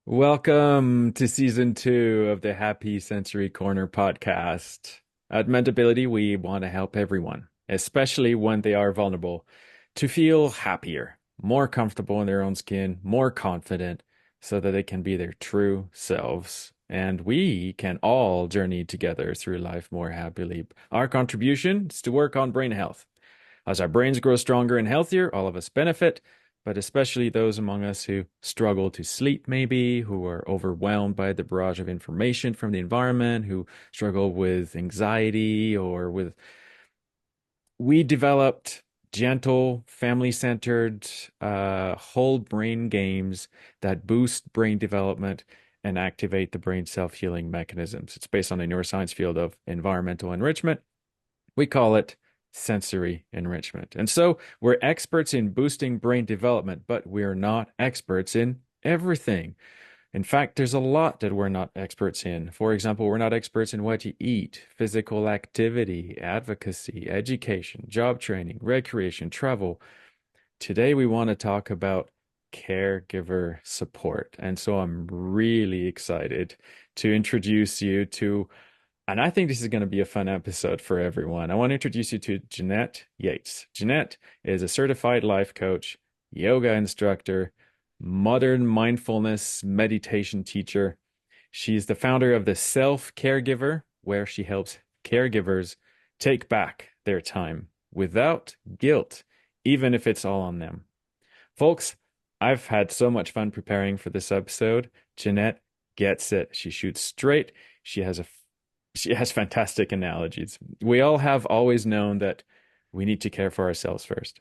Welcome to season 2 of the Happy Sensory Corner podcast. At Mendability, we want to help everyone, especially when they are vulnerable, to feel happier, more comfortable in their own skin, more confident, so that they can be their true selves. And we can all journey together through life more happily. Our contribution is to work on brain health. As our brains grow stronger and healthier, all of us benefit, but especially those among us who struggle to sleep, maybe, who are overwhelmed by the barrage of information from the environment, who struggle with anxiety or with. We developed gentle, family centered, whole brain games that boost brain development and activate the brain self healing mechanisms. It's based on the neuroscience field of environmental enrichment. We call it sensory enrichment. And so we're experts in boosting brain development, but we're not experts in everything. In fact, there's a lot that we're not experts in. For example, we're not experts in what to eat, physical activity, advocacy, education, job training, recreation, travel. Today, we want to talk about caregiver support. And so I'm really excited to introduce you to, and I think this is going to be a fun episode for everyone. I want to introduce you to Jeanette Yates. Jeanette is a certified life coach, yoga instructor, modern mindfulness meditation teacher. She's the founder of the Self Caregiver, where she helps caregivers take back their time without guilt, even if it's all on them. Folks, I've had so much fun preparing for this episode. Jeanette gets it. She shoots straight. She has fantastic analogies. We all have always known that we need to care for ourselves first.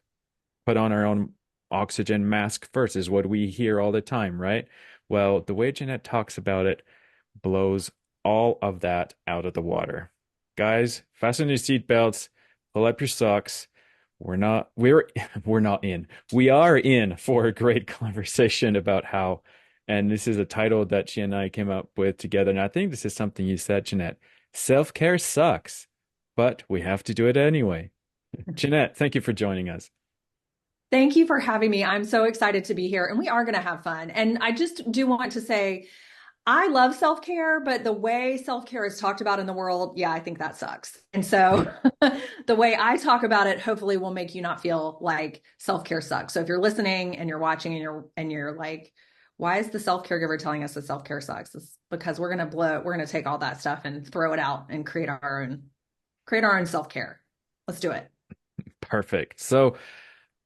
Put on our own oxygen mask first is what we hear all the time, right? Well, the way Jeanette talks about it blows all of that out of the water. Guys, fasten your seatbelts, pull up your socks. We're not in. We are in for a great conversation about how, and this is a title that she and I came up with together. And I think this is something you said, Jeanette. Self-care sucks, but we have to do it anyway. Jeanette, thank you for joining us. Thank you for having me. I'm so excited to be here, and we are going to have fun. And I just do want to say, I love self-care, but the way self-care is talked about in the world, yeah, I think that sucks. And so the way I talk about it hopefully will make you not feel like self-care sucks. So if you're listening and you're watching and you're like, why is the self-caregiver telling us that self-care sucks? It's because we're going to take all that stuff and throw it out and create our own self-care. Let's do it. Perfect. So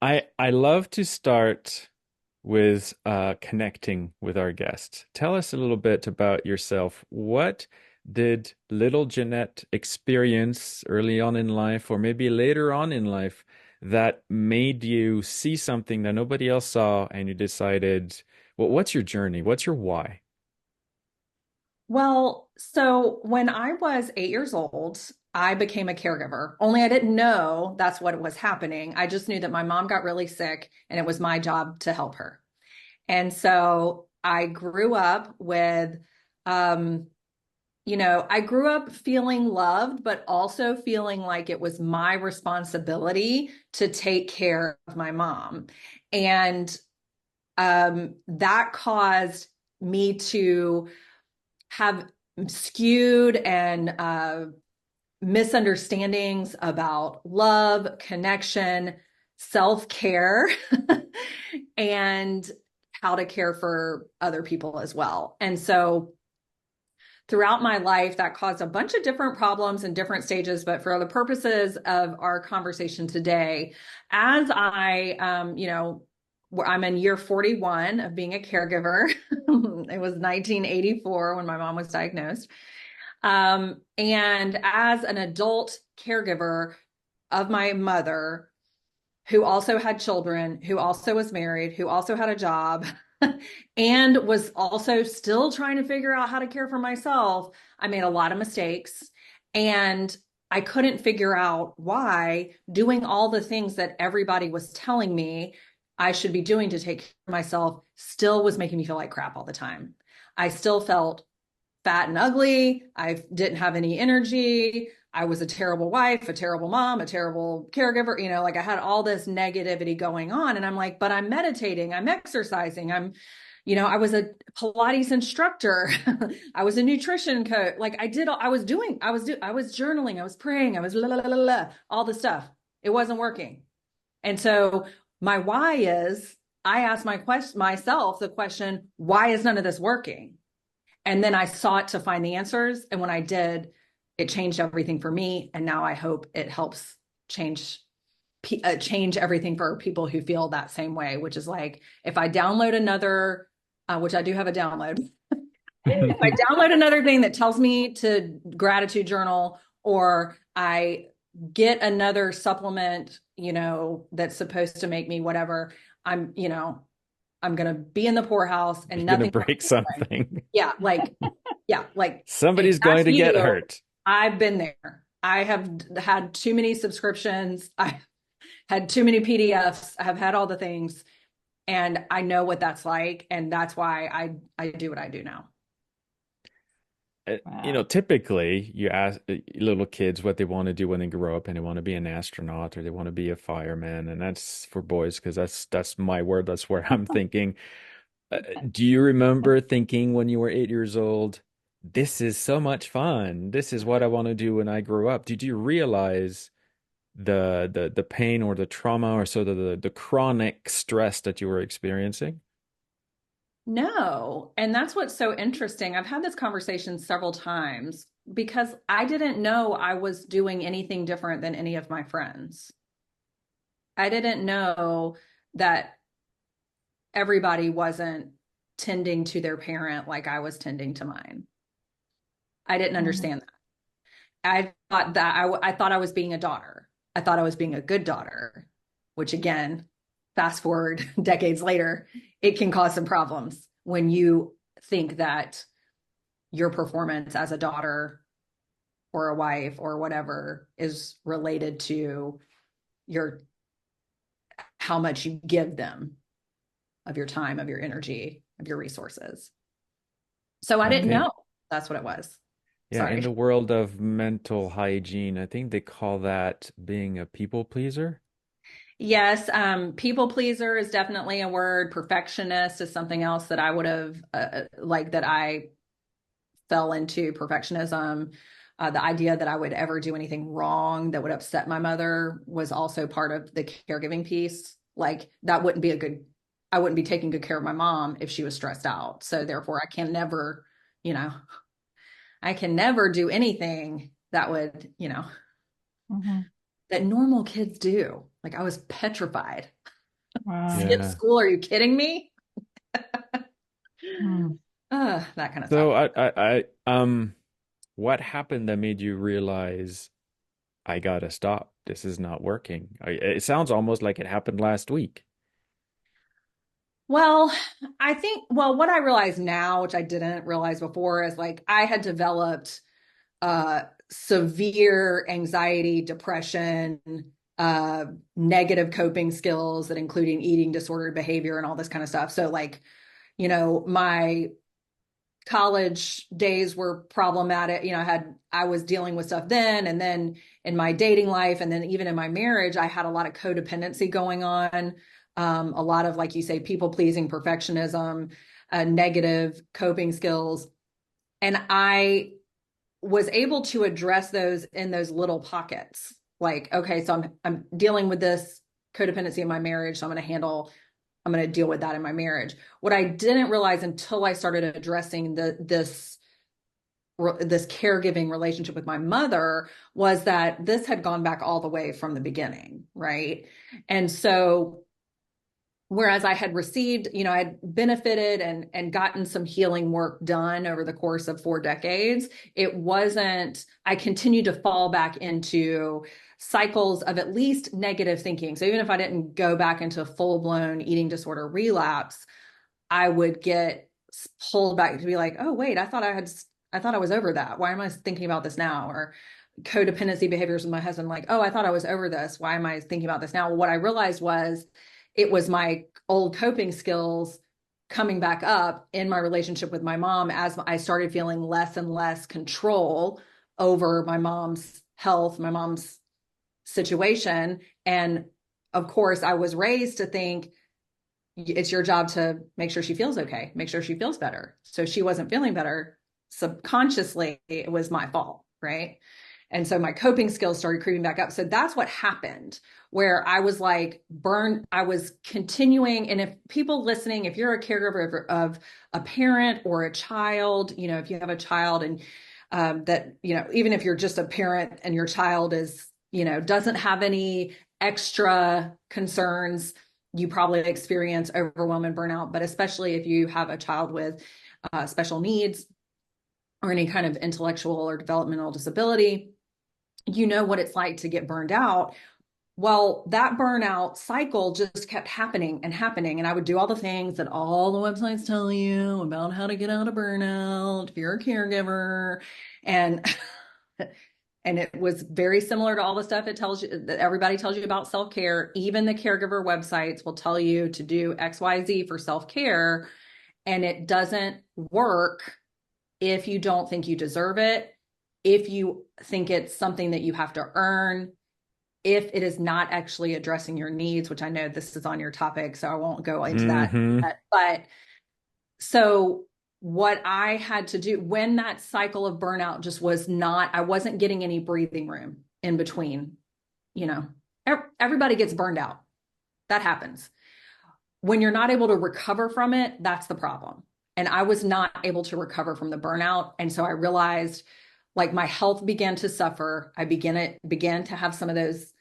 I love to start with connecting with our guests. Tell us a little bit about yourself. What did little Jeanette experience early on in life, or maybe later on in life, that made you see something that nobody else saw, and you decided, well, what's your journey? What's your why? Well, so when I was 8 years old, I became a caregiver, only I didn't know that's what was happening. I just knew that my mom got really sick and it was my job to help her. And so I grew up with, um, I grew up feeling loved, but also feeling like it was my responsibility to take care of my mom. And that caused me to have skewed and misunderstandings about love, connection, self care, and how to care for other people as well. And so throughout my life, that caused a bunch of different problems in different stages. But for the purposes of our conversation today, as I'm in year 41 of being a caregiver. It was 1984 when my mom was diagnosed. And as an adult caregiver of my mother, who also had children, who also was married, who also had a job, and was also still trying to figure out how to care for myself, I made a lot of mistakes. And I couldn't figure out why doing all the things that everybody was telling me I should be doing to take care of myself still was making me feel like crap all the time. I still felt fat and ugly. I didn't have any energy. I was a terrible wife, a terrible mom, a terrible caregiver. Like I had all this negativity going on. And I'm like, but I'm meditating, I'm exercising, I'm, I was a Pilates instructor. I was a nutrition coach. Like I was journaling, I was praying, I was la, la, la, la, la, all the stuff. It wasn't working. And so my why is I asked myself the question, why is none of this working? And then I sought to find the answers. And when I did, it changed everything for me. And now I hope it helps change everything for people who feel that same way, which is like, if I download another, which I do have a download, if I download another thing that tells me to gratitude journal, or I get another supplement, that's supposed to make me whatever, I'm going to be in the poorhouse and You're gonna nothing. break something. Yeah. Like, and Somebody's going that's to get you. hurt. I've been there. I have had too many subscriptions. I had too many PDFs. I have had all the things, and I know what that's like. And that's why I do what I do now. Wow. Typically you ask little kids what they want to do when they grow up, and they want to be an astronaut or they want to be a fireman, and that's for boys because that's my word. That's where I'm thinking. Do you remember thinking when you were 8 years old, this is so much fun. This is what I want to do when I grow up. Did you realize the pain or the trauma or sort of the chronic stress that you were experiencing? No. And that's what's so interesting. I've had this conversation several times because I didn't know I was doing anything different than any of my friends. I didn't know that everybody wasn't tending to their parent like I was tending to mine. I didn't understand that. I thought I was being a daughter. I thought I was being a good daughter, which again, fast forward decades later, it can cause some problems when you think that your performance as a daughter or a wife or whatever is related to how much you give them of your time, of your energy, of your resources. So I didn't Okay. know that's what it was. Yeah, in Sorry. the world of mental hygiene, I think they call that being a people pleaser. Yes, people pleaser is definitely a word. Perfectionist is something else that I would have like that I fell into perfectionism. The idea that I would ever do anything wrong that would upset my mother was also part of the caregiving piece. Like that wouldn't be I wouldn't be taking good care of my mom if she was stressed out. So therefore you know, I can never do anything that would, Mhm. that normal kids do. Like I was petrified. Wow. Skip Yeah. school? Are you kidding me? Mm. That kind of stuff. So what happened that made you realize I gotta stop? This is not working. It sounds almost like it happened last week. Well, what I realize now, which I didn't realize before, is like I had developed severe anxiety, depression, uh, negative coping skills that including eating disordered behavior and all this kind of stuff. So like, my college days were problematic. I was dealing with stuff then, and then in my dating life, and then even in my marriage, I had a lot of codependency going on. A lot of, like you say, people pleasing, perfectionism, negative coping skills. And I was able to address those in those little pockets. Like, okay, so I'm dealing with this codependency in my marriage, so I'm going to deal with that in my marriage. What I didn't realize until I started addressing this caregiving relationship with my mother was that this had gone back all the way from the beginning, right? And so whereas I had received, I had benefited and gotten some healing work done over the course of 4 decades, I continued to fall back into cycles of at least negative thinking. So even if I didn't go back into full-blown eating disorder relapse, I would get pulled back to be like, oh, wait, I thought I was over that. Why am I thinking about this now? Or codependency behaviors with my husband, like, oh, I thought I was over this. Why am I thinking about this now? What I realized was it was my old coping skills coming back up in my relationship with my mom as I started feeling less and less control over my mom's health, my mom's situation. And of course, I was raised to think it's your job to make sure she feels okay, make sure she feels better. So she wasn't feeling better. Subconsciously, it was my fault, right? And so my coping skills started creeping back up. So that's what happened, where I was like burned. I was continuing. And if people listening, if you're a caregiver of a parent or a child, you know, if you have a child and that, you know, even if you're just a parent and your child is, you know, doesn't have any extra concerns, you probably experience overwhelm and burnout. But especially if you have a child with special needs or any kind of intellectual or developmental disability, you know what it's like to get burned out. Well, that burnout cycle just kept happening and happening. And I would do all the things that all the websites tell you about how to get out of burnout if you're a caregiver. And and it was very similar to all the stuff it tells you that everybody tells you about self-care. Even the caregiver websites will tell you to do XYZ for self-care. And it doesn't work if you don't think you deserve it, if you think it's something that you have to earn, if it is not actually addressing your needs, which I know this is on your topic, so I won't go into that. But so what I had to do when that cycle of burnout just was not, I wasn't getting any breathing room in between, you know, everybody gets burned out. That happens. When you're not able to recover from it, that's the problem. And I was not able to recover from the burnout. And so I realized like my health began to suffer. I began to have some of those,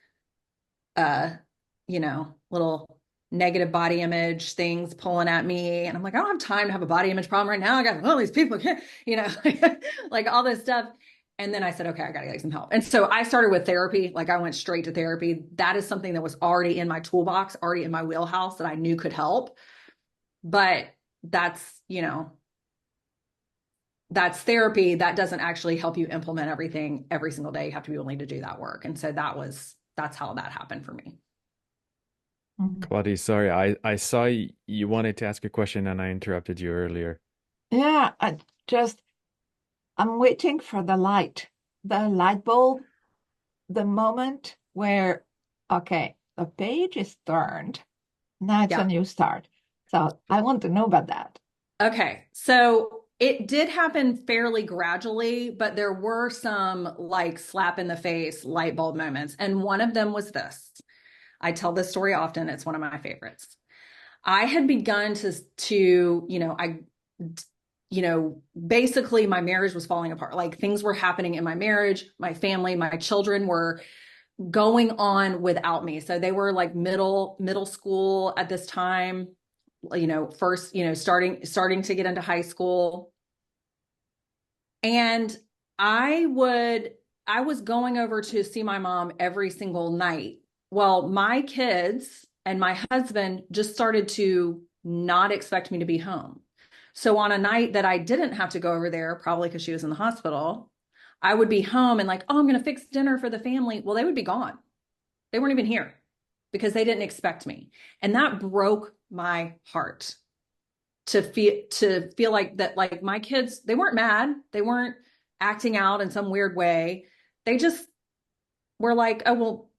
you know, little negative body image things pulling at me. And I'm like, I don't have time to have a body image problem right now. I got all these people, you know, like all this stuff. And then I said, okay, I got to get some help. And so I started with therapy. Like I went straight to therapy. That is something that was already in my toolbox, already in my wheelhouse that I knew could help. But that's, you know, that's therapy. That doesn't actually help you implement everything every single day. You have to be willing to do that work. And so that's how that happened for me. Claudie, sorry, I saw you wanted to ask a question and I interrupted you earlier. Yeah, I'm waiting for the light bulb, the moment where, okay, the page is turned. Now it's a new start. So I want to know about that. Okay. So it did happen fairly gradually, but there were some like slap in the face light bulb moments. And one of them was this. I tell this story often. It's one of my favorites. I had begun to, you know, basically my marriage was falling apart. Like things were happening in my marriage, my family, my children were going on without me. So they were like middle school at this time, you know, first, you know, starting to get into high school. And I was going over to see my mom every single night. Well, my kids and my husband just started to not expect me to be home. So on a night that I didn't have to go over there, probably because she was in the hospital, I would be home and like, oh, I'm going to fix dinner for the family. Well, they would be gone. They weren't even here because they didn't expect me. And that broke my heart to feel like that, like my kids, they weren't mad. They weren't acting out in some weird way. They just were like, oh, well,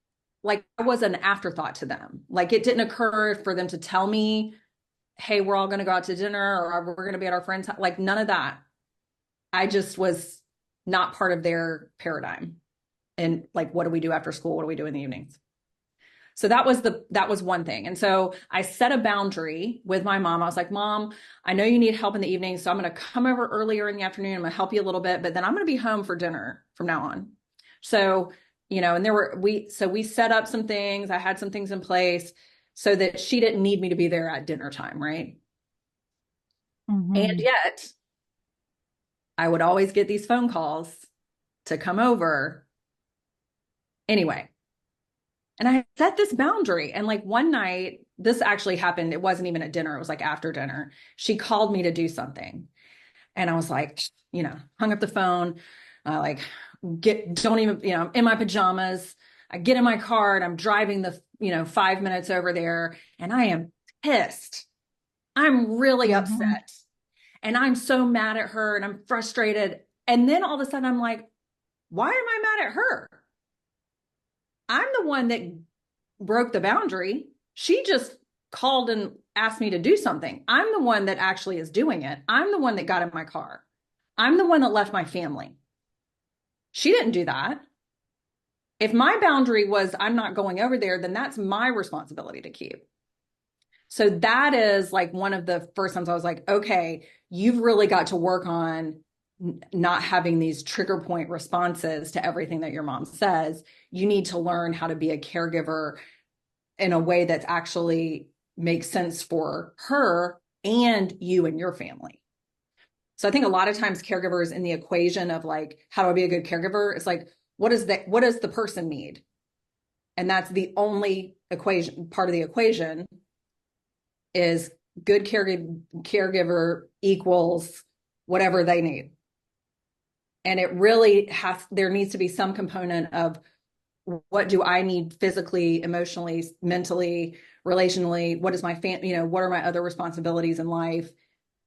like I was an afterthought to them. Like it didn't occur for them to tell me, hey, we're all going to go out to dinner or we're going to be at our friend's house. Like none of that. I just was not part of their paradigm. And like, what do we do after school? What do we do in the evenings? So that was one thing. And so I set a boundary with my mom. I was like, Mom, I know you need help in the evening. So I'm going to come over earlier in the afternoon. I'm going to help you a little bit, but then I'm going to be home for dinner from now on. So, you know, and we set up some things. I had some things in place so that she didn't need me to be there at dinner time. Right. And yet I would always get these phone calls to come over anyway. And I set this boundary. And like one night, this actually happened. It wasn't even at dinner. It was like after dinner. She called me to do something. And I was like, you know, hung up the phone, don't even, you know, I'm in my pajamas. I get in my car and I'm driving the, you know, 5 minutes over there and I am pissed. I'm really upset. And I'm so mad at her and I'm frustrated. And then all of a sudden I'm like, why am I mad at her? I'm the one that broke the boundary. She just called and asked me to do something. I'm the one that actually is doing it. I'm the one that got in my car. I'm the one that left my family. She didn't do that. If my boundary was I'm not going over there, then that's my responsibility to keep. So that is like one of the first times I was like, okay, you've really got to work on not having these trigger point responses to everything that your mom says. You need to learn how to be a caregiver in a way that actually makes sense for her and you and your family. So I think a lot of times caregivers in the equation of like, how do I be a good caregiver? It's like, what does the person need? And that's the only equation, part of the equation is good caregiver equals whatever they need. And it really there needs to be some component of what do I need physically, emotionally, mentally, relationally? What is my what are my other responsibilities in life?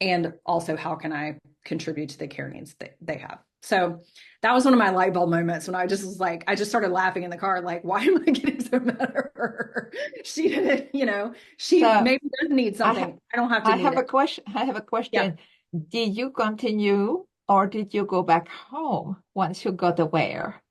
And also, how can I contribute to the care needs that they have? So that was one of my light bulb moments when I just was like, I just started laughing in the car, like, why am I getting so mad at her? She didn't, she maybe does need something. I don't have to. I have a question. Yeah. Did you continue or did you go back home once you got aware?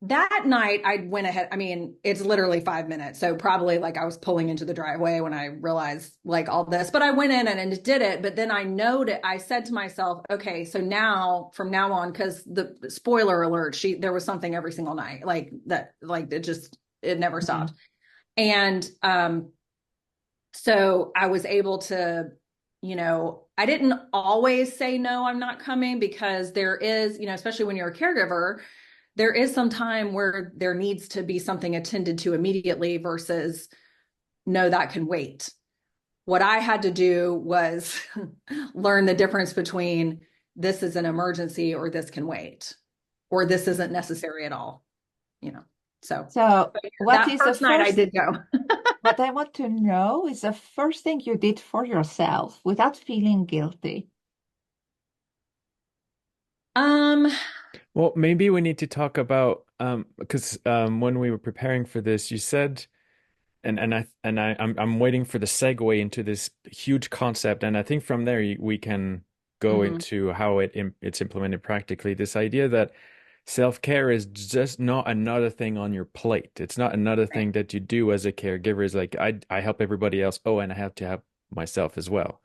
That night I went ahead. I mean, it's literally 5 minutes. So probably like I was pulling into the driveway when I realized like all this, but I went in and did it. But then I said to myself, okay, so now from now on, because the spoiler alert, there was something every single night like that, like it never stopped. And so I was able to, I didn't always say, no, I'm not coming, because there is, especially when you're a caregiver, there is some time where there needs to be something attended to immediately versus no, that can wait. What I had to do was learn the difference between this is an emergency or this can wait, or this isn't necessary at all, So what is the first night I first did go. what I want to know is the first thing you did for yourself without feeling guilty. Well, maybe we need to talk about because when we were preparing for this, you said, I'm waiting for the segue into this huge concept, and I think from there we can go into how it's implemented practically. This idea that self-care is just not another thing on your plate. It's not another thing that you do as a caregiver. It's like I help everybody else. Oh, and I have to help myself as well.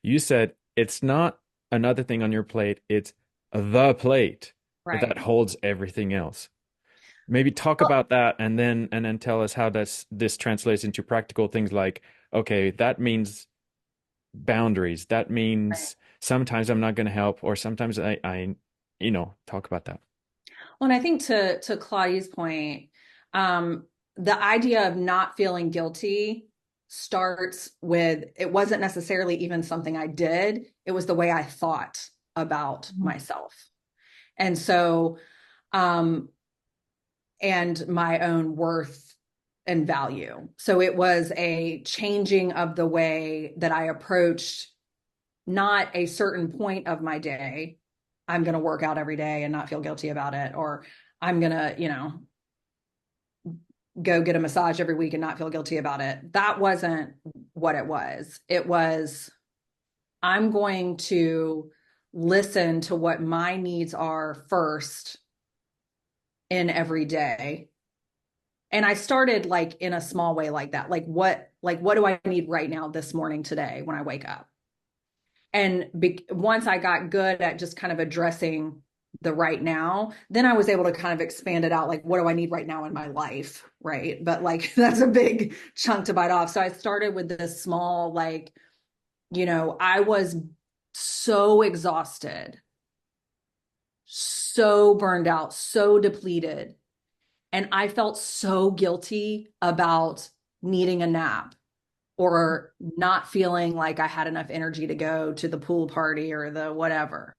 You said it's not another thing on your plate. It's the plate that holds everything else. Maybe talk about that and then tell us how this translates into practical things like, okay, that means boundaries. That means sometimes I'm not going to help, or sometimes I talk about that. Well, and I think to Claudie's point, the idea of not feeling guilty starts with, it wasn't necessarily even something I did. It was the way I thought about myself. And so, and my own worth and value. So it was a changing of the way that I approached not a certain point of my day. I'm going to work out every day and not feel guilty about it, or I'm going to, go get a massage every week and not feel guilty about it. That wasn't what it was. It was, I'm going to listen to what my needs are first in every day. And I started like in a small way like that. What do I need right now this morning today when I wake up? And once I got good at just kind of addressing the right now, then I was able to kind of expand it out. Like, what do I need right now in my life? Right. But like, that's a big chunk to bite off. So I started with this small, like, I was so exhausted, so burned out, so depleted. And I felt so guilty about needing a nap or not feeling like I had enough energy to go to the pool party or the whatever.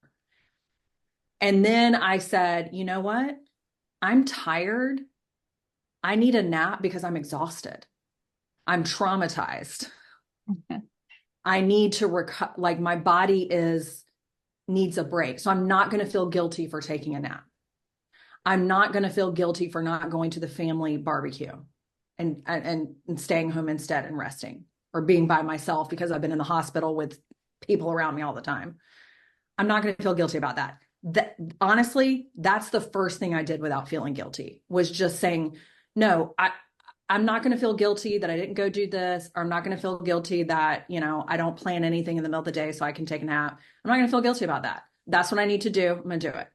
And then I said, you know what? I'm tired. I need a nap because I'm exhausted. I'm traumatized. I need to recover. Like my body needs a break. So I'm not going to feel guilty for taking a nap. I'm not going to feel guilty for not going to the family barbecue and staying home instead and resting. or being by myself because I've been in the hospital with people around me all the time. I'm not going to feel guilty about that. Honestly, that's the first thing I did without feeling guilty, was just saying, no, I'm not going to feel guilty that I didn't go do this, or I'm not going to feel guilty that, I don't plan anything in the middle of the day so I can take a nap. I'm not going to feel guilty about that. That's what I need to do. I'm going to do it.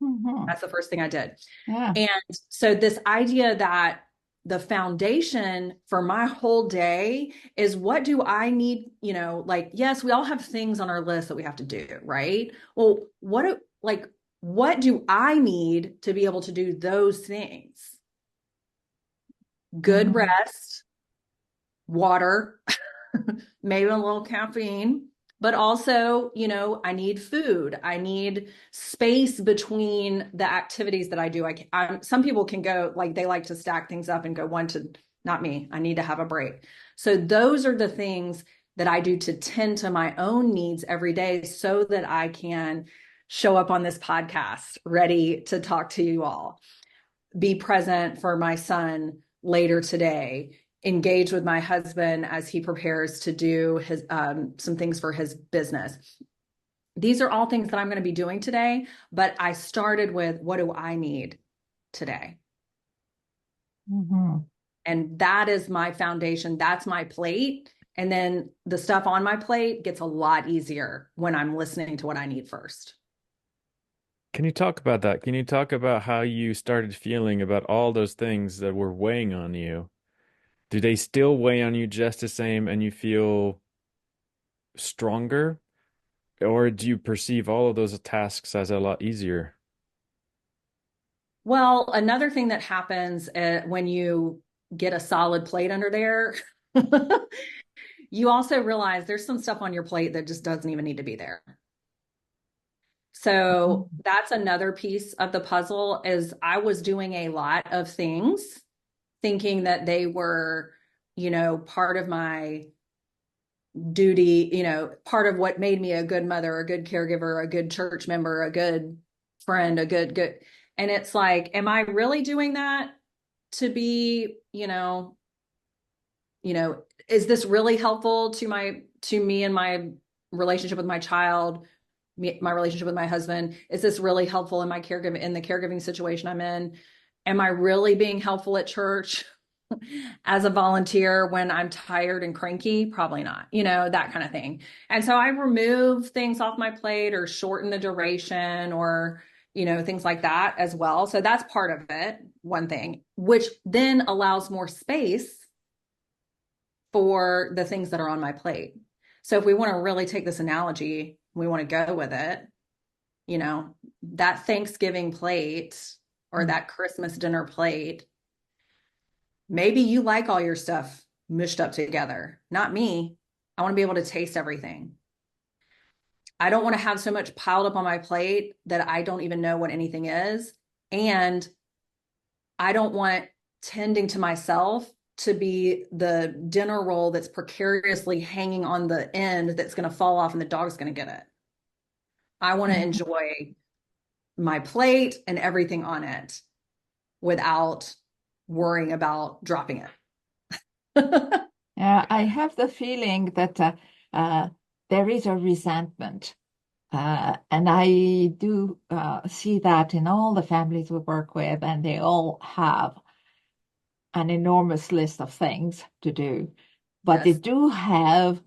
Mm-hmm. That's the first thing I did. Yeah. And so this idea that the foundation for my whole day is, what do I need? Like, yes, we all have things on our list that we have to do, right? Well, what do I need to be able to do those things? Good rest, water, maybe a little caffeine, but also, I need food. I need space between the activities that I do. Some people can go, like, they like to stack things up and go one to, not me. I need to have a break. So those are the things that I do to tend to my own needs every day so that I can show up on this podcast ready to talk to you all, be present for my son later today, engage with my husband as he prepares to do his some things for his business. These are all things that I'm going to be doing today, but I started with, what do I need today? Mm-hmm. And that is my foundation. That's my plate. And then the stuff on my plate gets a lot easier when I'm listening to what I need first. Can you talk about that? Can you talk about how you started feeling about all those things that were weighing on you? Do they still weigh on you just the same and you feel stronger? Or do you perceive all of those tasks as a lot easier? Well, another thing that happens when you get a solid plate under there, you also realize there's some stuff on your plate that just doesn't even need to be there. So that's another piece of the puzzle, is I was doing a lot of things thinking that they were, part of my duty, part of what made me a good mother, a good caregiver, a good church member, a good friend, a good. And it's like, am I really doing that to be, is this really helpful to me and my relationship with my child, my relationship with my husband? Is this really helpful in my in the caregiving situation I'm in? Am I really being helpful at church as a volunteer when I'm tired and cranky? Probably not, that kind of thing. And so I remove things off my plate or shorten the duration or, things like that as well. So that's part of it, one thing, which then allows more space for the things that are on my plate. So if we want to really take this analogy, we want to go with it, that Thanksgiving plate or that Christmas dinner plate, maybe you like all your stuff mushed up together. Not me. I want to be able to taste everything. I don't want to have so much piled up on my plate that I don't even know what anything is. And I don't want tending to myself to be the dinner roll that's precariously hanging on the end that's going to fall off and the dog's going to get it. I want to enjoy my plate and everything on it without worrying about dropping it. Yeah, I have the feeling that there is a resentment. And I do see that in all the families we work with, and they all have an enormous list of things to do. But they Yes. do have,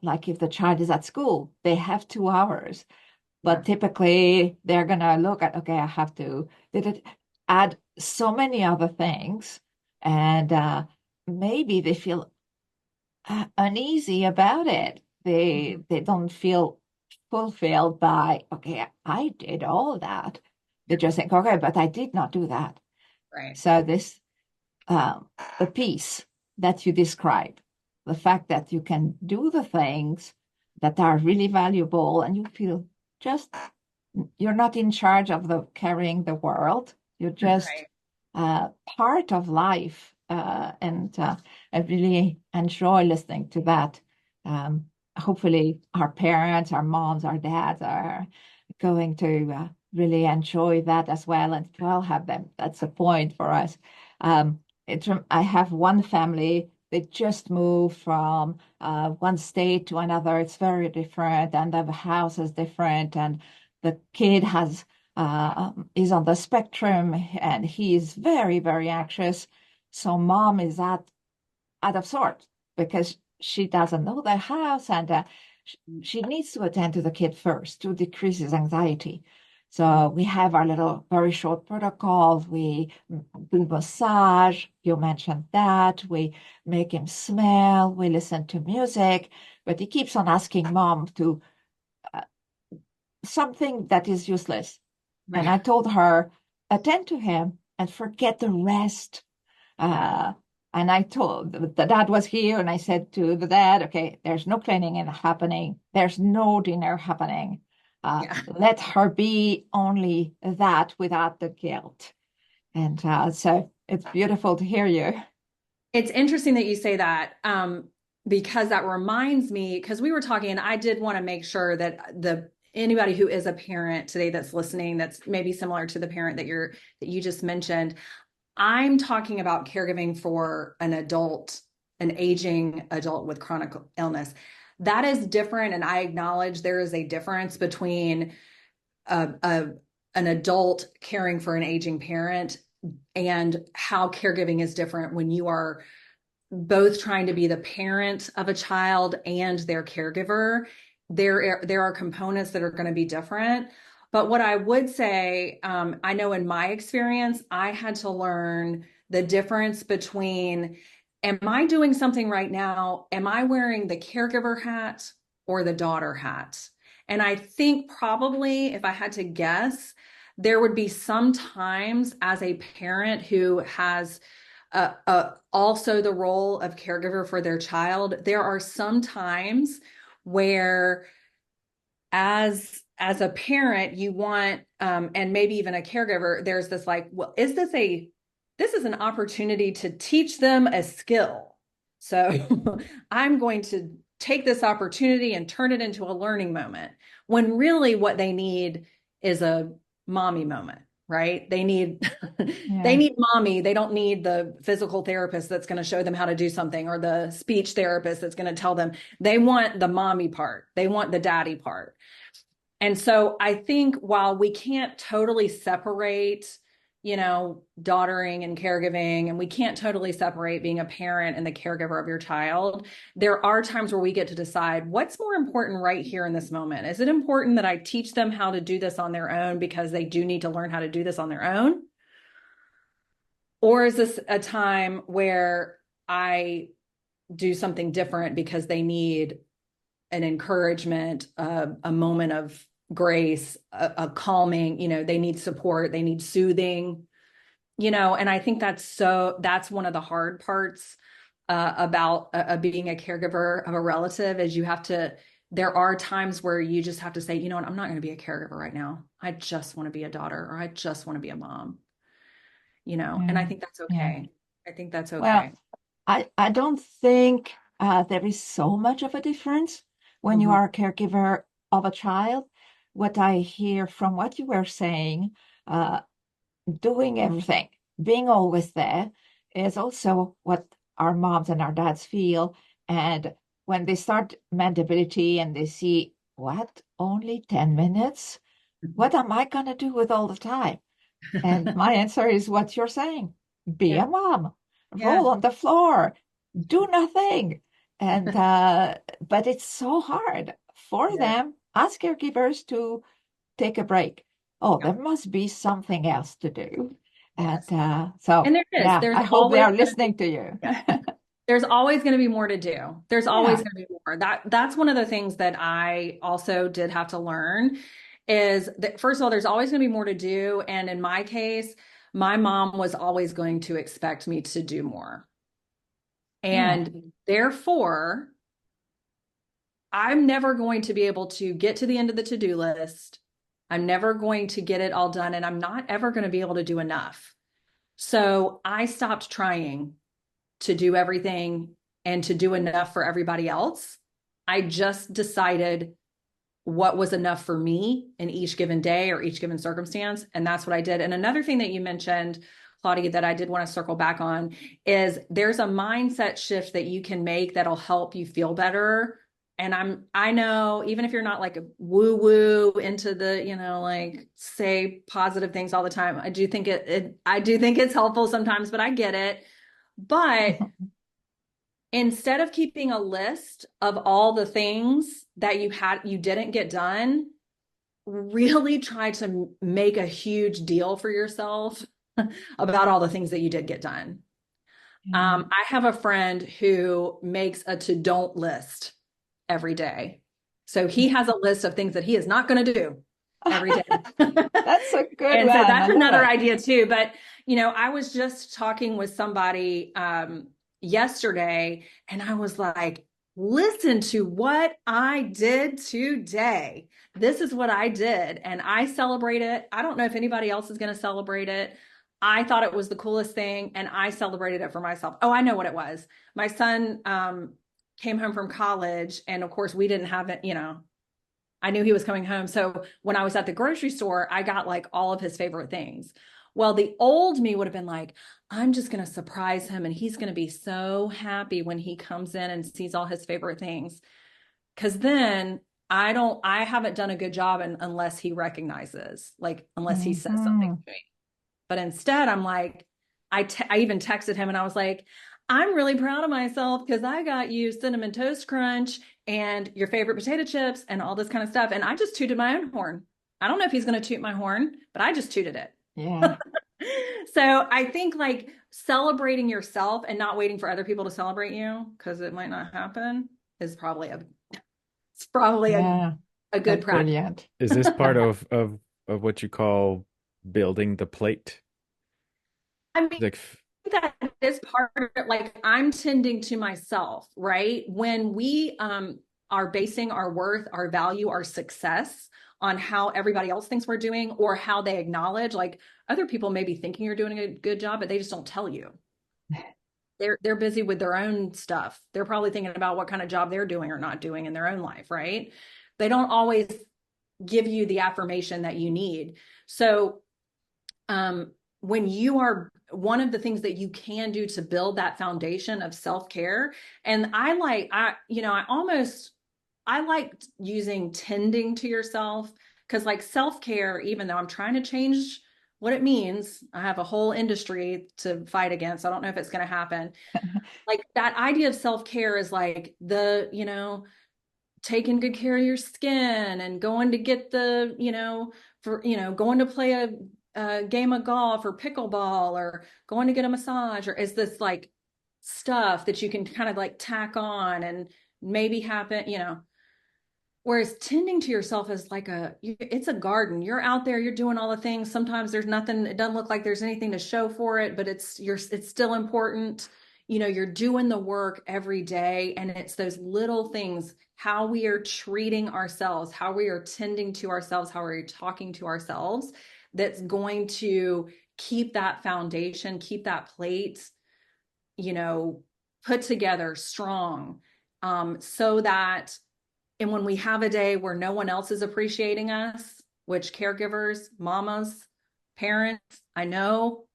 like if the child is at school, they have 2 hours. But typically they're going to look at, okay, I have to did it add so many other things. And maybe they feel uneasy about it. They don't feel fulfilled by, okay, I did all that. They just think, okay, but I did not do that. Right. So this the piece that you describe, the fact that you can do the things that are really valuable and you feel just you're not in charge of the carrying the world. You're just part of life. And I really enjoy listening to that. Hopefully our parents, our moms, our dads are going to really enjoy that as well and well have them. That's a point for us. I have one family they just moved from one state to another. It's very different, and the house is different, and the kid is on the spectrum, and he's very, very anxious. So mom is out of sorts because she doesn't know the house, and she needs to attend to the kid first to decrease his anxiety. So we have our little very short protocols. We do massage. You mentioned that. We make him smell. We listen to music, but he keeps on asking mom to something that is useless. Right. And I told her, attend to him and forget the rest. And I told the dad was here, and I said to the dad, okay, there's no cleaning happening. There's no dinner happening. Let her be only that without the guilt. And so it's beautiful to hear you. It's interesting that you say that because that reminds me, because we were talking, and I did want to make sure that anybody who is a parent today that's listening, that's maybe similar to the parent that you just mentioned, I'm talking about caregiving for an aging adult with chronic illness. That is different. And I acknowledge there is a difference between an adult caring for an aging parent and how caregiving is different when you are both trying to be the parent of a child and their caregiver. There are components that are going to be different. But what I would say, I know in my experience, I had to learn the difference between, am I doing something right now? Am I wearing the caregiver hat or the daughter hat? And I think probably, if I had to guess, there would be some times as a parent who has also the role of caregiver for their child, there are some times where as a parent, you want, and maybe even a caregiver, there's this like, well, this is an opportunity to teach them a skill. So I'm going to take this opportunity and turn it into a learning moment, when really what they need is a mommy moment, right? They need mommy. They don't need the physical therapist that's going to show them how to do something, or the speech therapist that's going to tell them. They want the mommy part. They want the daddy part. And so I think while we can't totally separate, daughtering and caregiving, and we can't totally separate being a parent and the caregiver of your child, there are times where we get to decide what's more important right here in this moment. Is it important that I teach them how to do this on their own because they do need to learn how to do this on their own? Or is this a time where I do something different because they need an encouragement, a moment of grace, a calming, they need support, they need soothing, and I think that's one of the hard parts about being a caregiver of a relative, is there are times where you just have to say, you know what, I'm not going to be a caregiver right now. I just want to be a daughter, or I just want to be a mom, and I think that's okay. I think that's okay. Well, I don't think there is so much of a difference when you are a caregiver of a child. What I hear from what you were saying, doing everything, being always there, is also what our moms and our dads feel. And when they start mendability and they see, what, only 10 minutes? What am I going to do with all the time? And my answer is what you're saying. Be a mom, roll on the floor, do nothing. And but it's so hard for them as caregivers to take a break. Oh, there must be something else to do. And and there is. I hope they are listening to you. There's always going to be more to do. There's always going to be more. That's one of the things that I also did have to learn, is that, first of all, there's always going to be more to do. And in my case, my mom was always going to expect me to do more. And therefore, I'm never going to be able to get to the end of the to-do list. I'm never going to get it all done, and I'm not ever going to be able to do enough. So I stopped trying to do everything and to do enough for everybody else. I just decided what was enough for me in each given day or each given circumstance. And that's what I did. And another thing that you mentioned, Claudie, that I did want to circle back on is there's a mindset shift that you can make that'll help you feel better. And I know even if you're not like a woo woo into the, like say positive things all the time, I do think I do think it's helpful sometimes, but I get it. But instead of keeping a list of all the things that you didn't get done, really try to make a huge deal for yourself about all the things that you did get done. I have a friend who makes a to don't list every day. So he has a list of things that he is not going to do every day. That's a good and one. so that's another idea too. But, I was just talking with somebody yesterday, and I was like, listen to what I did today. This is what I did, and I celebrate it. I don't know if anybody else is going to celebrate it. I thought it was the coolest thing, and I celebrated it for myself. Oh, I know what it was. My son came home from college, and of course we didn't have it, I knew he was coming home. So when I was at the grocery store, I got like all of his favorite things. Well, the old me would have been like, I'm just going to surprise him, and he's going to be so happy when he comes in and sees all his favorite things. Because then I haven't done a good job unless he recognizes, like, unless he says something to me. But instead, I'm like, I even texted him and I was like, I'm really proud of myself because I got you Cinnamon Toast Crunch and your favorite potato chips and all this kind of stuff. And I just tooted my own horn. I don't know if he's going to toot my horn, but I just tooted it. Yeah. So I think like celebrating yourself and not waiting for other people to celebrate you, because it might not happen, is probably a good practice. Brilliant. Is this part of what you call building the plate? I mean, Like, that is part of it. Like, I'm tending to myself, right? When we are basing our worth, our value, our success on how everybody else thinks we're doing, or how they acknowledge, like, other people may be thinking you're doing a good job, but they just don't tell you. They're busy with their own stuff. They're probably thinking about what kind of job they're doing or not doing in their own life, right? They don't always give you the affirmation that you need. So when you are, one of the things that you can do to build that foundation of self-care, and I like using tending to yourself, because like self-care, even though I'm trying to change what it means, I have a whole industry to fight against. I don't know if it's going to happen. Like, that idea of self-care is like taking good care of your skin and going to get going to play a game of golf or pickleball, or going to get a massage, or is this like stuff that you can kind of like tack on and maybe happen, whereas tending to yourself is like it's a garden. You're out there, you're doing all the things. Sometimes there's nothing, it doesn't look like there's anything to show for it, but it's still important. You're doing the work every day, and it's those little things, how we are treating ourselves, how we are tending to ourselves, how we're talking to ourselves, that's going to keep that foundation, keep that plate, put together strong, so that, and when we have a day where no one else is appreciating us, which caregivers, mamas, parents, I know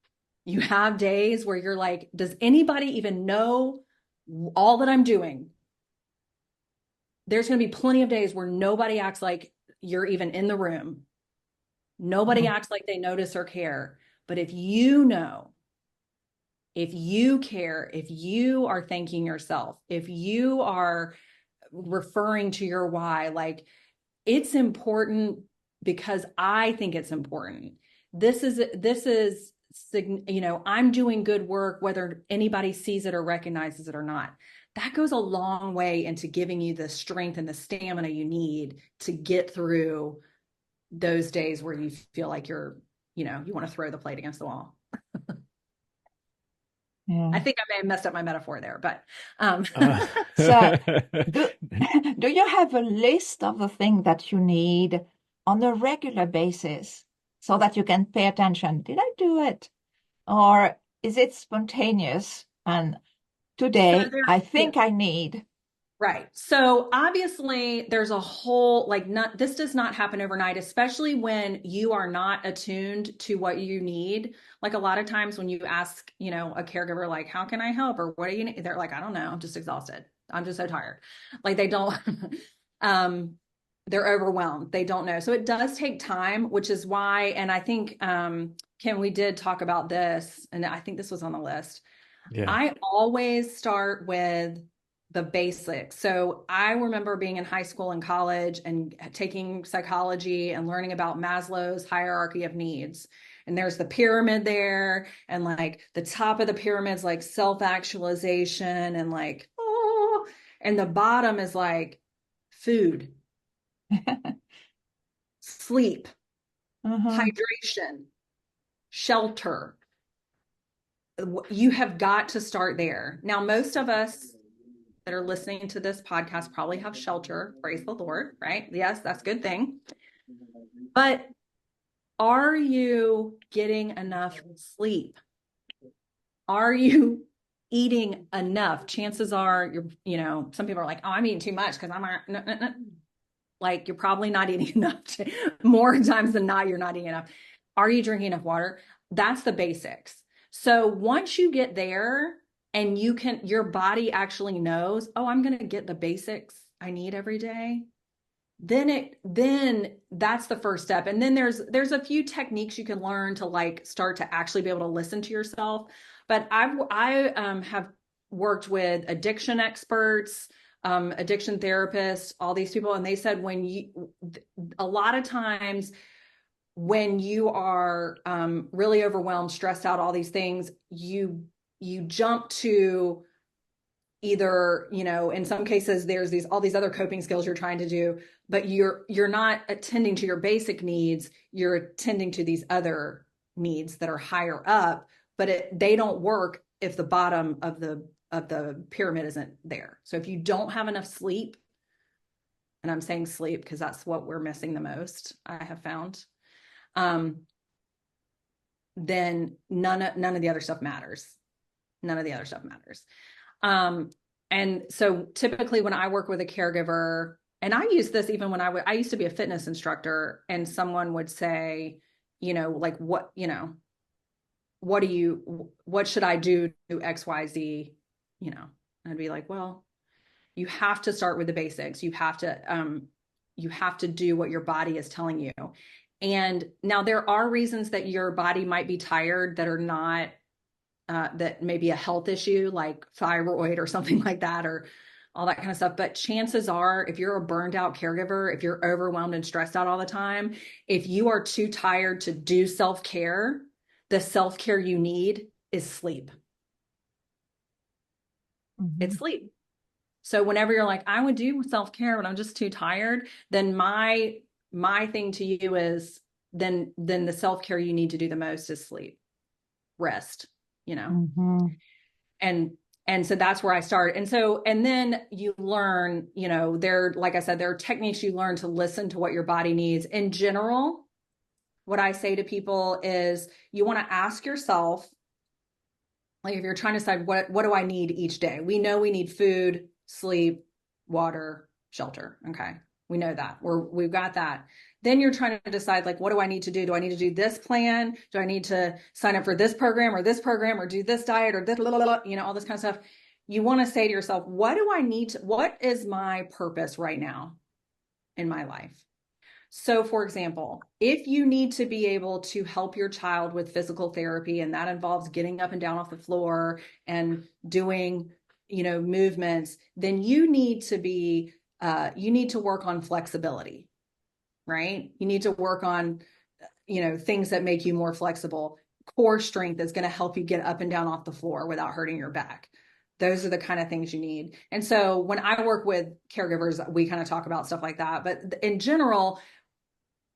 you have days where you're like, does anybody even know all that I'm doing? There's going to be plenty of days where nobody acts like you're even in the room. Nobody acts like they notice or care. But if you know, if you care, if you are thanking yourself, if you are referring to your why, like, it's important because I think it's important. This is I'm doing good work, whether anybody sees it or recognizes it or not. That goes a long way into giving you the strength and the stamina you need to get through those days where you feel like you want to throw the plate against the wall. Yeah. I think I may have messed up my metaphor there, but so do you have a list of the things that you need on a regular basis so that you can pay attention? Did I do it? Or is it spontaneous? And today I think I need Right. So obviously there's a whole, like, not, this does not happen overnight, especially when you are not attuned to what you need. Like a lot of times when you ask, you know, a caregiver, like, how can I help? Or what do you need? They're like, I don't know. I'm just exhausted. I'm just so tired. Like they don't, they're overwhelmed. They don't know. So it does take time, which is why, and I think, Kim, we did talk about this, and I think this was on the list. Yeah. I always start with the basics. So I remember being in high school and college and taking psychology and learning about Maslow's hierarchy of needs. And there's the pyramid there, and like the top of the pyramid's like self-actualization and like, oh, and the bottom is like food, sleep, Uh-huh. hydration, shelter. You have got to start there. Now, most of us that are listening to this podcast probably have shelter. Praise the Lord, right? Yes, that's a good thing. But are you getting enough sleep? Are you eating enough? Chances are you're, you know, some people are like, oh, I'm eating too much because I'm no, no, no. Like you're probably not eating enough. More times than not, you're not eating enough. Are you drinking enough water? That's the basics. So once you get there and you can, your body actually knows, oh, I'm going to get the basics I need every day. Then that's the first step. And then there's a few techniques you can learn to like start to actually be able to listen to yourself. But I have worked with addiction experts, addiction therapists, all these people, and they said a lot of times when you are really overwhelmed, stressed out, all these things, you jump to either, you know, in some cases there's all these other coping skills you're trying to do, but you're not attending to your basic needs, you're attending to these other needs that are higher up, but they don't work if the bottom of the pyramid isn't there. So if you don't have enough sleep, and I'm saying sleep because that's what we're missing the most, I have found, then none of the other stuff matters. None of the other stuff matters. And so typically when I work with a caregiver, and I use this even when I used to be a fitness instructor, and someone would say, you know, like, what, you know, what should I do to X, Y, Z, you know, I'd be like, well, you have to start with the basics. You have to do what your body is telling you. And now there are reasons that your body might be tired that are not, that may be a health issue like thyroid or something like that, or all that kind of stuff. But chances are, if you're a burned out caregiver, if you're overwhelmed and stressed out all the time, if you are too tired to do self-care, the self-care you need is sleep. Mm-hmm. It's sleep. So whenever you're like, I would do self-care, but I'm just too tired, then my thing to you is then the self-care you need to do the most is sleep, rest, you know. Mm-hmm. And so that's where I start. And then you learn, you know, like I said, there are techniques you learn to listen to what your body needs. In general, what I say to people is you want to ask yourself, like if you're trying to decide what do I need each day? We know we need food, sleep, water, shelter. Okay. We know that. We've got that. Then you're trying to decide, like, what do I need to do? Do I need to do this plan? Do I need to sign up for this program or do this diet or this, you know, all this kind of stuff. You want to say to yourself, what do I need to, what is my purpose right now in my life? So for example, if you need to be able to help your child with physical therapy, and that involves getting up and down off the floor and doing, you know, movements, then you need to work on flexibility, right? You need to work on, you know, things that make you more flexible. Core strength is going to help you get up and down off the floor without hurting your back. Those are the kind of things you need. And so when I work with caregivers, we kind of talk about stuff like that. But in general,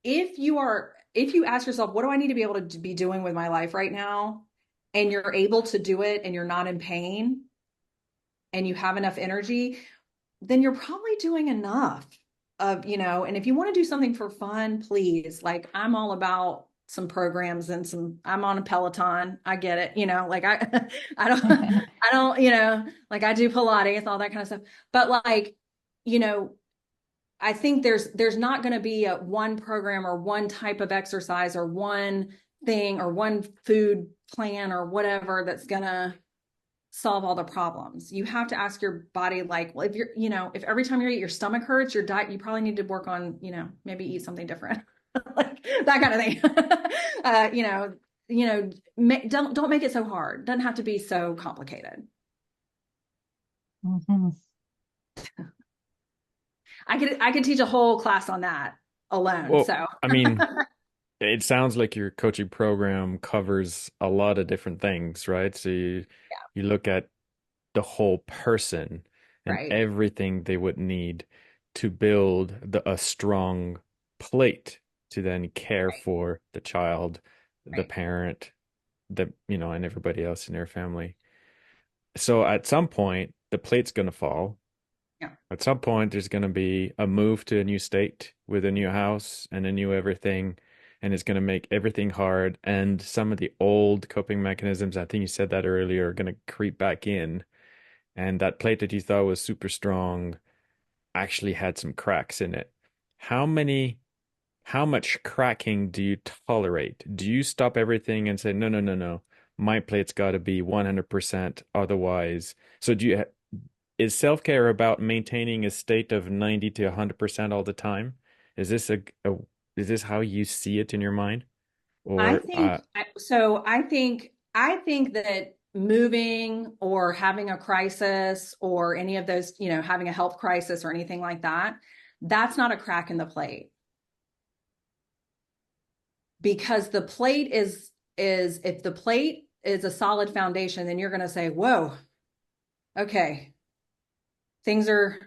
if you ask yourself, what do I need to be able to be doing with my life right now? And you're able to do it and you're not in pain and you have enough energy, then you're probably doing enough of, you know, and if you want to do something for fun, please, like I'm all about some programs and I'm on a Peloton. I get it. Like I don't, like I do Pilates, all that kind of stuff. But like, I think there's not going to be a one program or one type of exercise or one thing or one food plan or whatever that's going to solve all the problems. You have to ask your body, like, well, if if every time you eat your stomach hurts, your diet, you probably need to work on, maybe eat something different, like that kind of thing. Don't make it so hard. Doesn't have to be so complicated. Mhm. I could teach a whole class on that alone. Well, So I mean, it sounds like your coaching program covers a lot of different things, right? So you look at the whole person and right, everything they would need to build a strong plate to then care right, for the child, the right. parent, and everybody else in their family. So at some point, the plate's going to fall. Yeah, At some point, there's going to be a move to a new state with a new house and a new everything, and it's going to make everything hard. And some of the old coping mechanisms, I think you said that earlier, are going to creep back in. And that plate that you thought was super strong actually had some cracks in it. How many, how much cracking do you tolerate? Do you stop everything and say, no, no, no, no, my plate's got to be 100% otherwise? So is self-care about maintaining a state of 90 to 100% all the time? Is this is this how you see it in your mind? I Or think so. I think that moving or having a crisis or any of those, having a health crisis or anything like that, that's not a crack in the plate, because the plate is if the plate is a solid foundation, then you're going to say, whoa, okay, things are,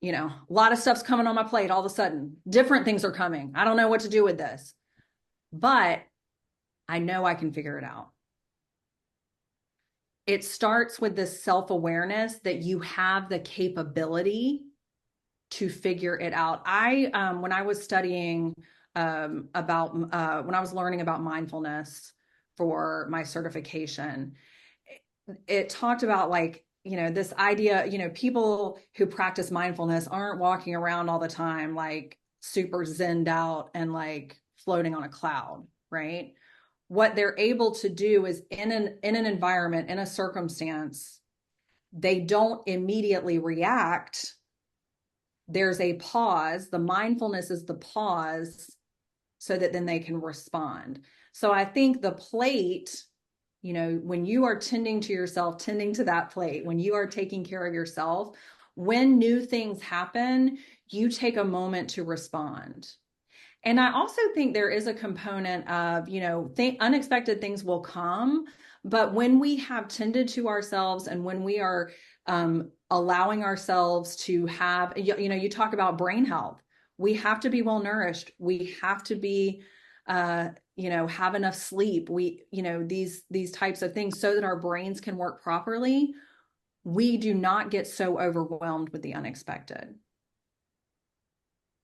a lot of stuff's coming on my plate all of a sudden. Different things are coming. I don't know what to do with this, but I know I can figure it out. It starts with this self-awareness that you have the capability to figure it out. When I was studying about, when I was learning about mindfulness for my certification, it talked about, like, this idea, people who practice mindfulness aren't walking around all the time like super zenned out and like floating on a cloud, right? What they're able to do is in an environment, in a circumstance, they don't immediately react. There's a pause. The mindfulness is the pause so that then they can respond. So I think the plate, when you are tending to yourself, tending to that plate, when you are taking care of yourself, when new things happen, you take a moment to respond. And I also think there is a component of, unexpected things will come, but when we have tended to ourselves and when we are allowing ourselves to have, you talk about brain health. We have to be well nourished. We have to be, have enough sleep. These types of things so that our brains can work properly. We do not get so overwhelmed with the unexpected.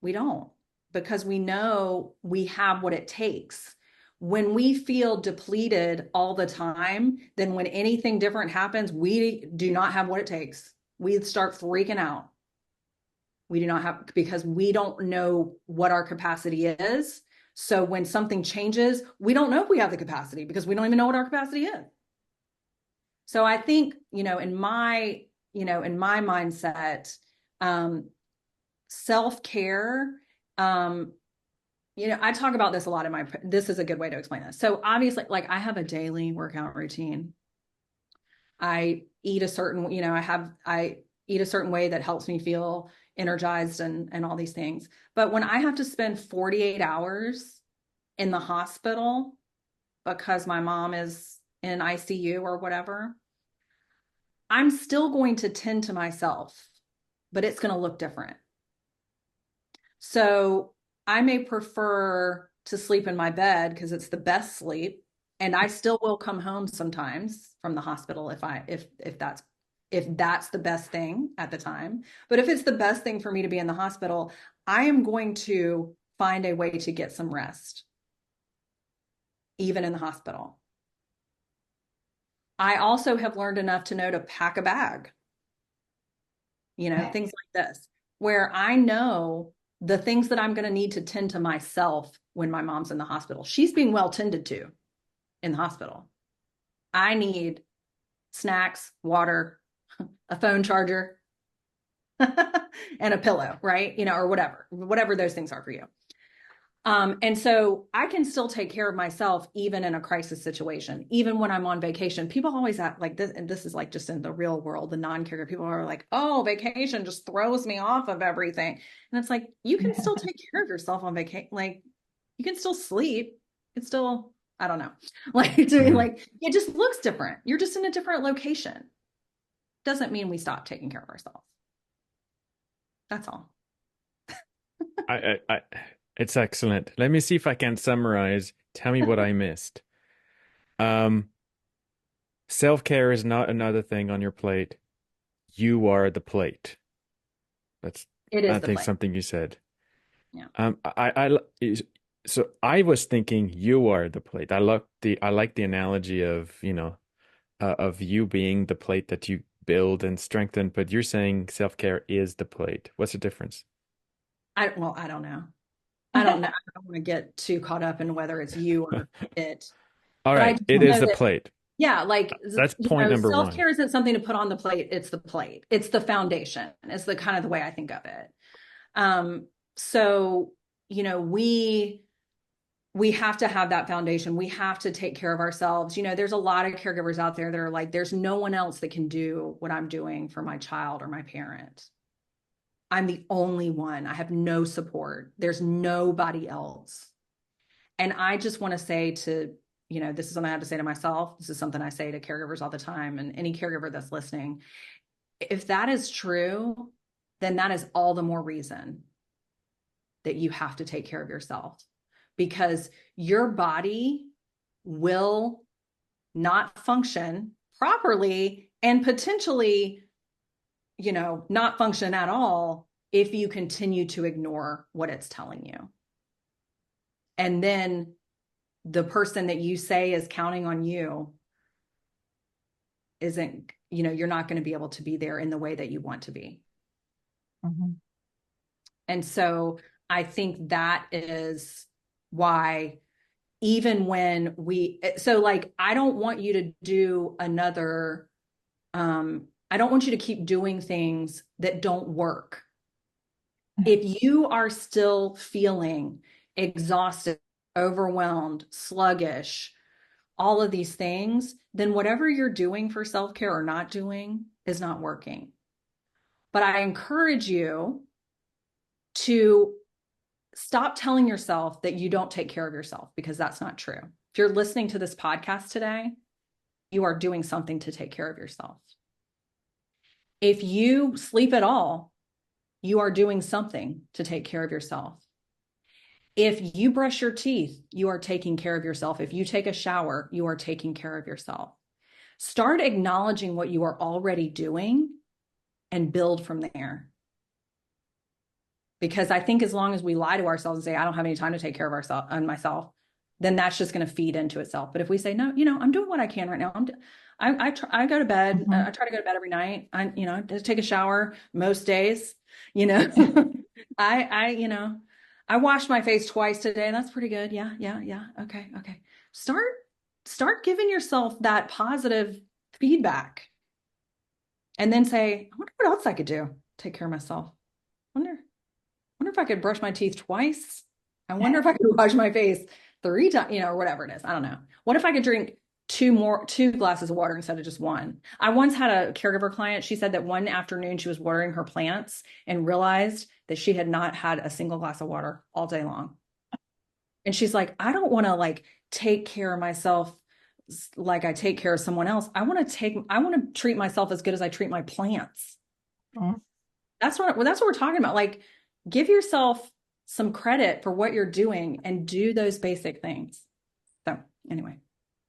We don't, because we know we have what it takes. When we feel depleted all the time, then when anything different happens, we do not have what it takes. We start freaking out. We do not have, because we don't know what our capacity is. So when something changes, we don't know if we have the capacity because we don't even know what our capacity is. So I think, in my mindset, self-care, I talk about this a lot this is a good way to explain this. So obviously, like, I have a daily workout routine. I eat a certain, I eat a certain way that helps me feel energized and all these things. But when I have to spend 48 hours in the hospital because my mom is in ICU or whatever, I'm still going to tend to myself, but it's going to look different. So I may prefer to sleep in my bed because it's the best sleep. And I still will come home sometimes from the hospital if that's the best thing at the time. But if it's the best thing for me to be in the hospital, I am going to find a way to get some rest. even in the hospital. I also have learned enough to know to pack a bag, things like this, where I know the things that I'm going to need to tend to myself when my mom's in the hospital. She's being well tended to in the hospital. I need snacks, water, a phone charger, and a pillow, right? Or whatever those things are for you. And so I can still take care of myself even in a crisis situation, even when I'm on vacation. People always act like this, and this is like just in the real world, the non-caregiver people are like, oh, vacation just throws me off of everything. And it's like, you can still take care of yourself on vacation. Like you can still sleep. It's still, I don't know. Like it just looks different. You're just in a different location. Doesn't mean we stop taking care of ourselves. That's all. It's excellent. Let me see if I can summarize. Tell me what I missed. Self-care is not another thing on your plate. You are the plate. That's, It is I the think, plate. something you said. Yeah. So I was thinking you are the plate. I like the analogy of, of you being the plate that you build and strengthen, but you're saying self-care is the plate. What's the difference? I don't know. I don't know. I don't want to get too caught up in whether it's you or it. All But I right, just it know is the that, plate. yeah, like, That's point number one. self-care isn't something to put on the plate. It's the plate. It's the foundation. It's the kind of the way I think of it. So, we have to have that foundation. We have to take care of ourselves. There's a lot of caregivers out there that are like, there's no one else that can do what I'm doing for my child or my parent. I'm the only one. I have no support. There's nobody else. And I just want to say this is something I have to say to myself. This is something I say to caregivers all the time, and any caregiver that's listening. If that is true, then that is all the more reason that you have to take care of yourself, because your body will not function properly and potentially, not function at all if you continue to ignore what it's telling you. And then the person that you say is counting on you isn't, you're not going to be able to be there in the way that you want to be. Mm-hmm. And so I think that is why, even when I don't want you to do another, I don't want you to keep doing things that don't work. If you are still feeling exhausted, overwhelmed, sluggish, all of these things, then whatever you're doing for self-care or not doing is not working. But I encourage you to stop telling yourself that you don't take care of yourself, because that's not true. If you're listening to this podcast today, you are doing something to take care of yourself. If you sleep at all, you are doing something to take care of yourself. If you brush your teeth, you are taking care of yourself. If you take a shower, you are taking care of yourself. Start acknowledging what you are already doing and build from there. Because I think as long as we lie to ourselves and say, I don't have any time to take care of myself, then that's just going to feed into itself. But if we say, no, I'm doing what I can right now. I go to bed. Mm-hmm. I try to go to bed every night. I just take a shower most days, I washed my face twice today. That's pretty good. Yeah. Okay. Start giving yourself that positive feedback, and then say, I wonder what else I could do. Take care of myself. Wonder if I could brush my teeth twice. I wonder if I could wash my face 3 times, or whatever it is. I don't know. What if I could drink 2 glasses of water instead of just one? I once had a caregiver client. She said that one afternoon she was watering her plants and realized that she had not had a single glass of water all day long. And she's like, I don't want to take care of myself like I take care of someone else. I want to treat myself as good as I treat my plants. Mm-hmm. That's what we're talking about. Give yourself some credit for what you're doing and do those basic things. So anyway,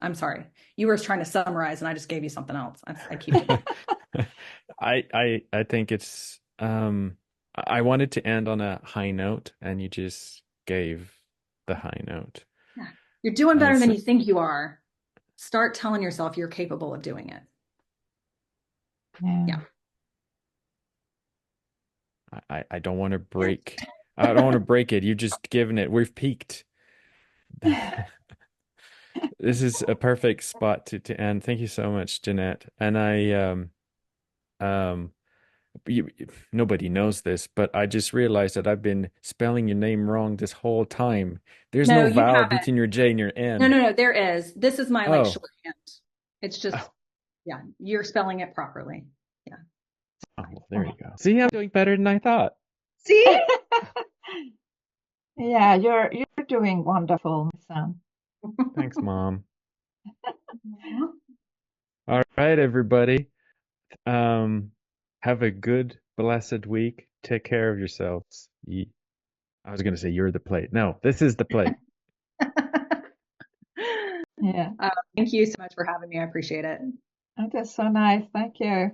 I'm sorry. You were trying to summarize and I just gave you something else. I keep I think it's I wanted to end on a high note, and you just gave the high note. Yeah. You're doing better That's than you think you are. Start telling yourself you're capable of doing it. Yeah. Yeah. I don't want to break. I don't want to break it. You've just given it. We've peaked. This is a perfect spot to end. Thank you so much, Jeanette. And um you, nobody knows this, but I just realized that I've been spelling your name wrong this whole time. There's No, no you vowel haven't. between your J and your No, N. no, no, there is. This is my like Oh, shorthand. It's just, oh, yeah, you're spelling it properly. Yeah. oh, well, there you go. See, I'm doing better than I thought. See? Yeah, you're doing wonderful, my son. Thanks, Mom. All right, everybody. Um, have a good, blessed week. Take care of yourselves. I was going to say you're the plate. No, this is the plate. Yeah, Thank you so much for having me. I appreciate it. that is so nice. Thank you.